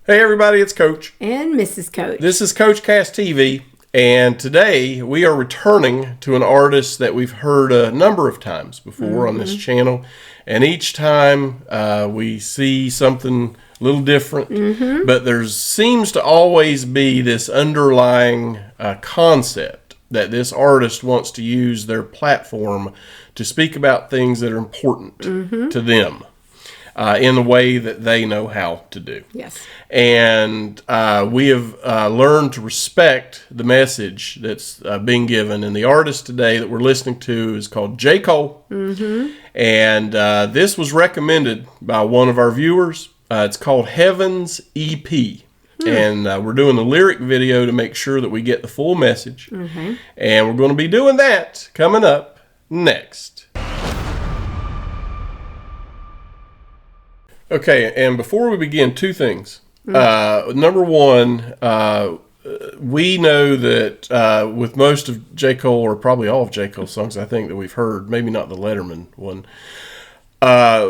Hey everybody, it's Coach. And Mrs. Coach. This is Coach Cast TV, and today we are returning to an artist that we've heard a number of times before on this channel, and each time we see something a little different, but there seems to always be this underlying concept that this artist wants to use their platform to speak about things that are important to them. In the way that they know how to do. Yes. And we have learned to respect the message that's being given. And the artist today that we're listening to is called J. Cole. And this was recommended by one of our viewers. It's called Heaven's EP. And we're doing the lyric video to make sure that we get the full message. And we're going to be doing that coming up next. Okay, and before we begin, two things. Number one, we know that with most of J. Cole, or probably all of J. Cole's songs, I think that we've heard, maybe not the Letterman one,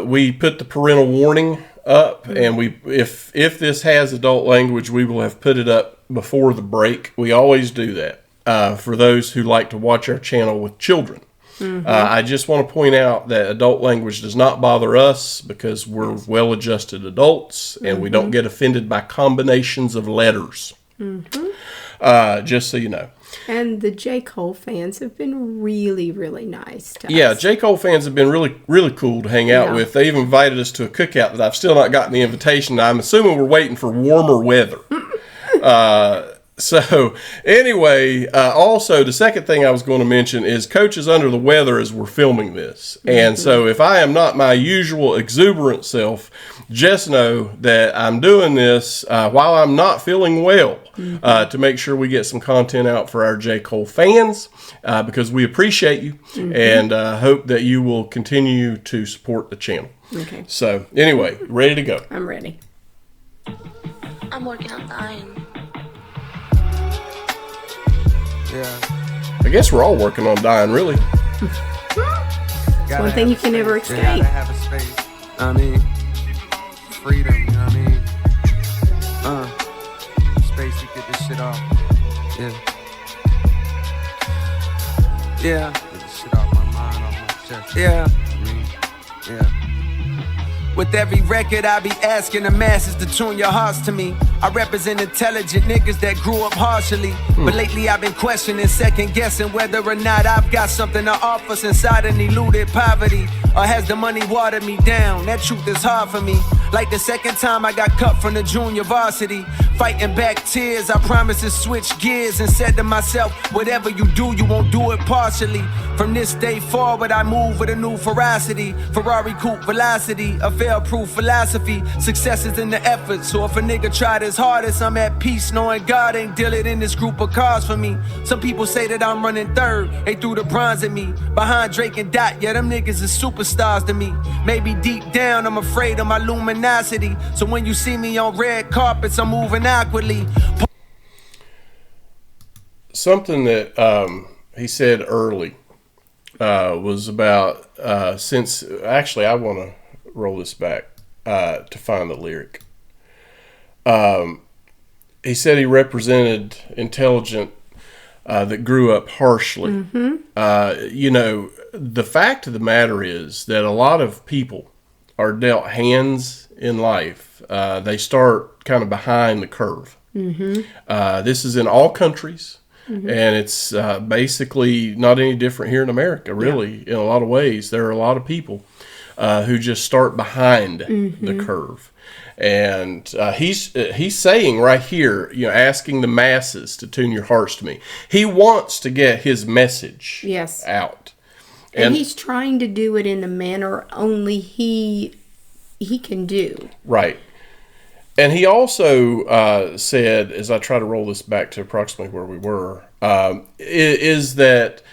we put the parental warning up, and if this has adult language, we will have put it up before the break. We always do that for those who like to watch our channel with children. I just want to point out that adult language does not bother us because we're well-adjusted adults and we don't get offended by combinations of letters. Just so you know. And the J. Cole fans have been really, really nice to us. Yeah, J. Cole fans have been really, really cool to hang out with. They even invited us to a cookout that I've still not gotten the invitation. I'm assuming we're waiting for warmer weather. So, anyway, also, the second thing I was going to mention is Coach is under the weather as we're filming this. And so, if I am not my usual exuberant self, just know that I'm doing this while I'm not feeling well to make sure we get some content out for our J. Cole fans because we appreciate you and hope that you will continue to support the channel. Okay. So, anyway, ready to go? I'm ready. I'm working on dying. I guess we're all working on dying, really. It's one thing you can never escape. Gotta have a space. I mean, freedom, you know what I mean? Space to get this shit off. Yeah. Get this shit off my mind, off my chest. Yeah. With every record, I be asking the masses to tune your hearts to me. I represent intelligent niggas that grew up harshly. But lately I've been questioning, second guessing whether or not I've got something to offer since I done eluded poverty. Or has the money watered me down? That truth is hard for me. Like the second time I got cut from the junior varsity. Fighting back tears, I promised to switch gears and said to myself, whatever you do, you won't do it partially. From this day forward, I move with a new ferocity. Ferrari coupe velocity, a fail-proof philosophy. Success is in the effort, so if a nigga tried his hardest, I'm at peace knowing God ain't dealing in this group of cars for me. Some people say that I'm running third, they threw the bronze at me. Behind Drake and Dot, yeah, them niggas is superstars to me. Maybe deep down, I'm afraid of my luminosity. So when you see me on red carpets, I'm moving awkwardly. Something that he said early was about since actually I want to roll this back to find the lyric. He said he represented intelligent that grew up harshly. You know, the fact of the matter is that a lot of people are dealt hands in life. They start kind of behind the curve. This is in all countries. And it's basically not any different here in America, really, in a lot of ways. There are a lot of people who just start behind the curve. And he's saying right here, you know, asking the masses to tune your hearts to me. He wants to get his message out. And he's trying to do it in the manner only he can do. Right. And he also said, as I try to roll this back to approximately where we were, is that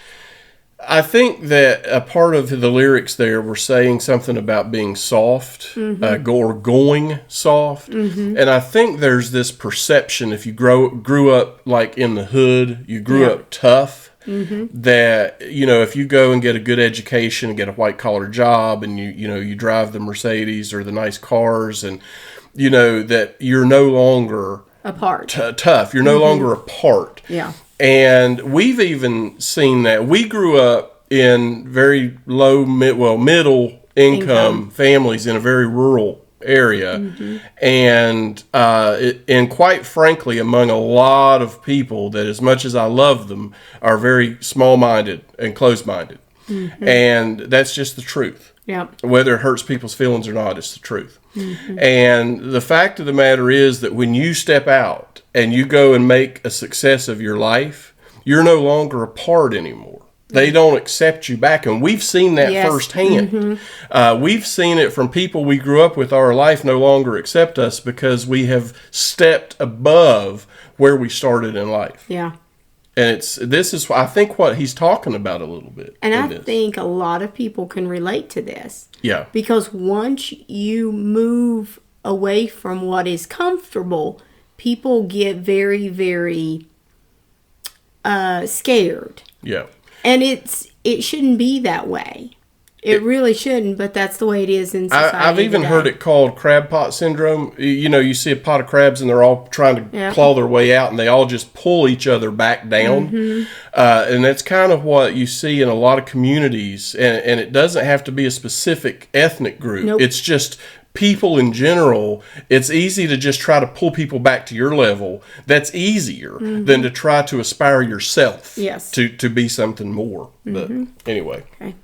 I think that a part of the lyrics there were saying something about being soft, or going soft. And I think there's this perception, if you grew up like in the hood, you grew up tough, that, you know, if you go and get a good education and get a white collar job and you drive the Mercedes or the nice cars and that you're no longer Apart. tough. You're no longer apart. Yeah. And we've even seen that. We grew up in very middle income families in a very rural area, and quite frankly, among a lot of people that, as much as I love them, are very small-minded and closed-minded, and that's just the truth. Yep. Whether it hurts people's feelings or not, it's the truth. And the fact of the matter is that when you step out and you go and make a success of your life, you're no longer a part anymore. They don't accept you back. And we've seen that firsthand. We've seen it from people we grew up with. Our life no longer accept us because we have stepped above where we started in life. Yeah. And this is, I think, what he's talking about a little bit. And I think a lot of people can relate to this. Yeah. Because once you move away from what is comfortable, people get very, very scared. Yeah. And it shouldn't be that way. It really shouldn't, but that's the way it is in society. I've even heard it called crab pot syndrome. You see a pot of crabs and they're all trying to claw their way out, and they all just pull each other back down. And that's kind of what you see in a lot of communities. And it doesn't have to be a specific ethnic group. Nope. It's just people in general. It's easy to just try to pull people back to your level. That's easier than to try to aspire yourself to be something more. But anyway. Okay.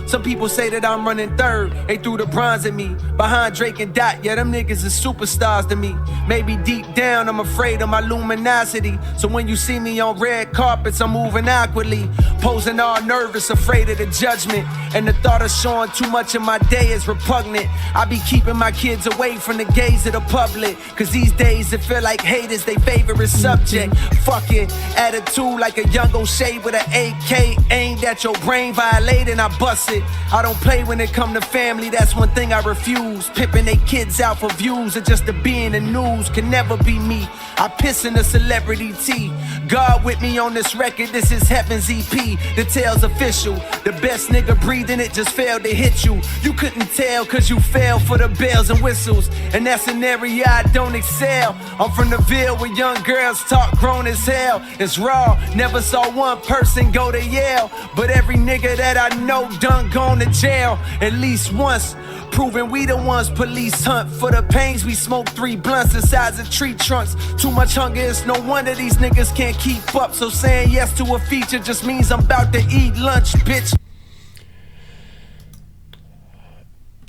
Some people say that I'm running third. They threw the bronze at me. Behind Drake and Dot, yeah, them niggas is superstars to me. Maybe deep down, I'm afraid of my luminosity. So when you see me on red carpets, I'm moving awkwardly. Posing all nervous, afraid of the judgment. And the thought of showing too much of my day is repugnant. I be keeping my kids away from the gaze of the public. Cause these days it feel like hate is they favorite subject. Fuck it, attitude like a young O'Shea with an AK aimed at your brain, violating, I bust it. I don't play when it come to family, that's one thing I refuse. Pimping they kids out for views or just to be in the news can never be me. I piss in the celebrity tea. God with me on this record, this is Heaven's EP. The tale's official. The best nigga breathing it just failed to hit you. You couldn't tell cause you fell for the bells and whistles. And that's an area I don't excel. I'm from the Ville where young girls talk grown as hell. It's raw, never saw one person go to Yale. But every nigga that I know done gone to jail at least once. Proving we the ones police hunt for the pains. We smoke 3 blunts the size of tree trunks. Too much hunger, it's no wonder these niggas can't keep up. So saying yes to a feature just means I'm about to eat lunch, bitch.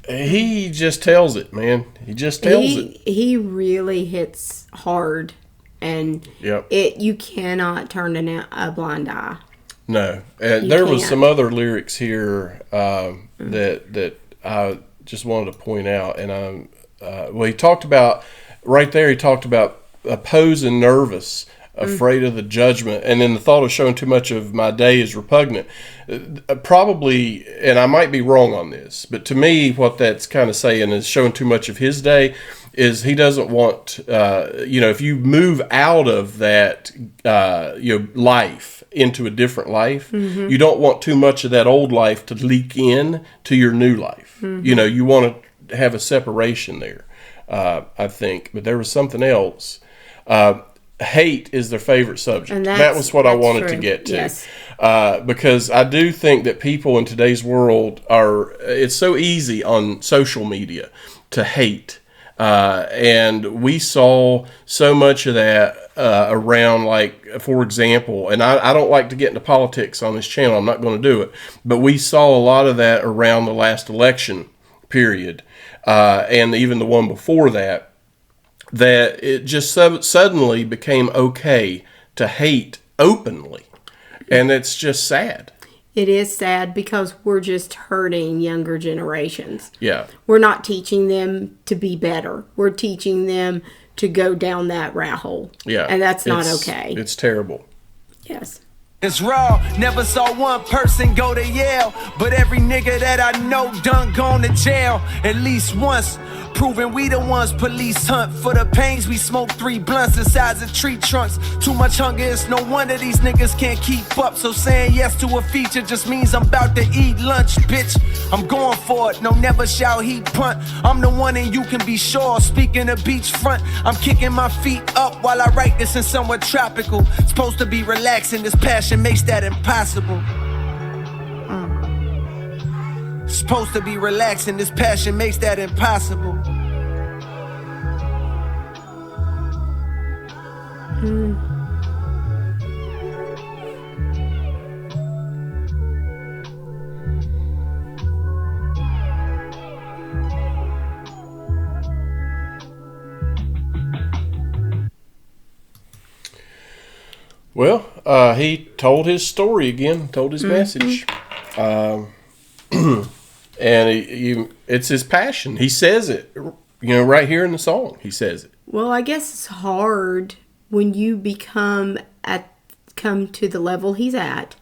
He just tells it, man. He just tells it. He really hits hard, and you cannot turn a blind eye. No, and there was some other lyrics here that I just wanted to point out, and he talked about right there. He talked about opposing nervous, afraid of the judgment, and then the thought of showing too much of my day is repugnant. Probably, and I might be wrong on this, but to me, what that's kind of saying is showing too much of his day is he doesn't want, if you move out of that, life into a different life, you don't want too much of that old life to leak in to your new life. You want to have a separation there, I think. But there was something else. Hate is their favorite subject. And that was what I wanted to get to. Yes. Because I do think that people in today's world it's so easy on social media to hate. And we saw so much of that around, like, for example, and I don't like to get into politics on this channel. I'm not going to do it. But we saw a lot of that around the last election period, and even the one before that it just suddenly became okay to hate openly. And it's just sad. It is sad because we're just hurting younger generations. Yeah. We're not teaching them to be better. We're teaching them to go down that rat hole. Yeah. And that's not okay. It's terrible. Yes. It's raw, never saw one person go to Yale. But every nigga that I know done gone to jail at least once. Proving we the ones police hunt for the pains. We smoke 3 blunts the size of tree trunks. Too much hunger, it's no wonder these niggas can't keep up. So saying yes to a feature just means I'm about to eat lunch, bitch. I'm going for it, no, never shall he punt. I'm the one and you can be sure. Speaking of beachfront, I'm kicking my feet up while I write this in somewhere tropical. Supposed to be relaxing, this passion makes that impossible. Supposed to be relaxing, this passion makes that impossible. Well, he told his story again, told his message. And it's his passion. He says it, right here in the song. He says it. Well, I guess it's hard when you come to the level he's at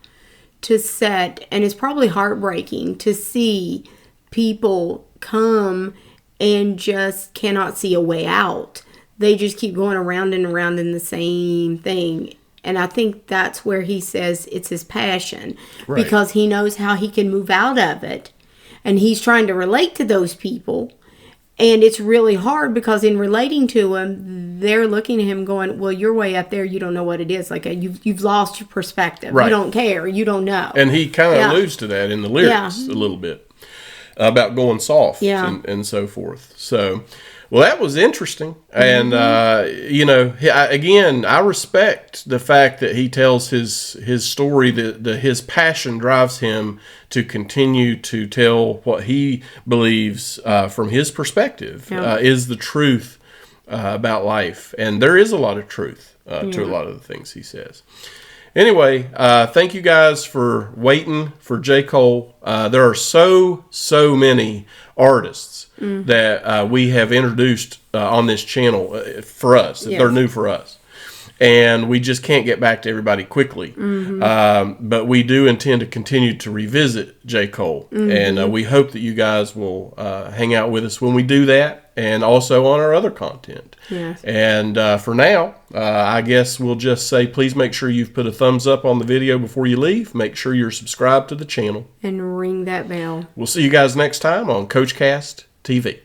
to set, and it's probably heartbreaking to see people come and just cannot see a way out. They just keep going around and around in the same thing. And I think that's where he says it's his passion, right, because he knows how he can move out of it. And he's trying to relate to those people. And it's really hard because in relating to him, they're looking at him going, well, you're way up there. You don't know what it is. Like you've lost your perspective. Right. You don't care. You don't know. And he kind of alludes to that in the lyrics a little bit about going soft and so forth. So, well, that was interesting. And, again, I respect the fact that he tells his story, that his passion drives him to continue to tell what he believes from his perspective is the truth about life. And there is a lot of truth to a lot of the things he says. Anyway, thank you guys for waiting for J. Cole. There are so many artists that we have introduced on this channel for us. Yes. They're new for us. And we just can't get back to everybody quickly. But we do intend to continue to revisit J. Cole. And we hope that you guys will hang out with us when we do that, and also on our other content. Yes. And for now, I guess we'll just say, please make sure you've put a thumbs up on the video before you leave. Make sure you're subscribed to the channel. And ring that bell. We'll see you guys next time on CoachCast TV.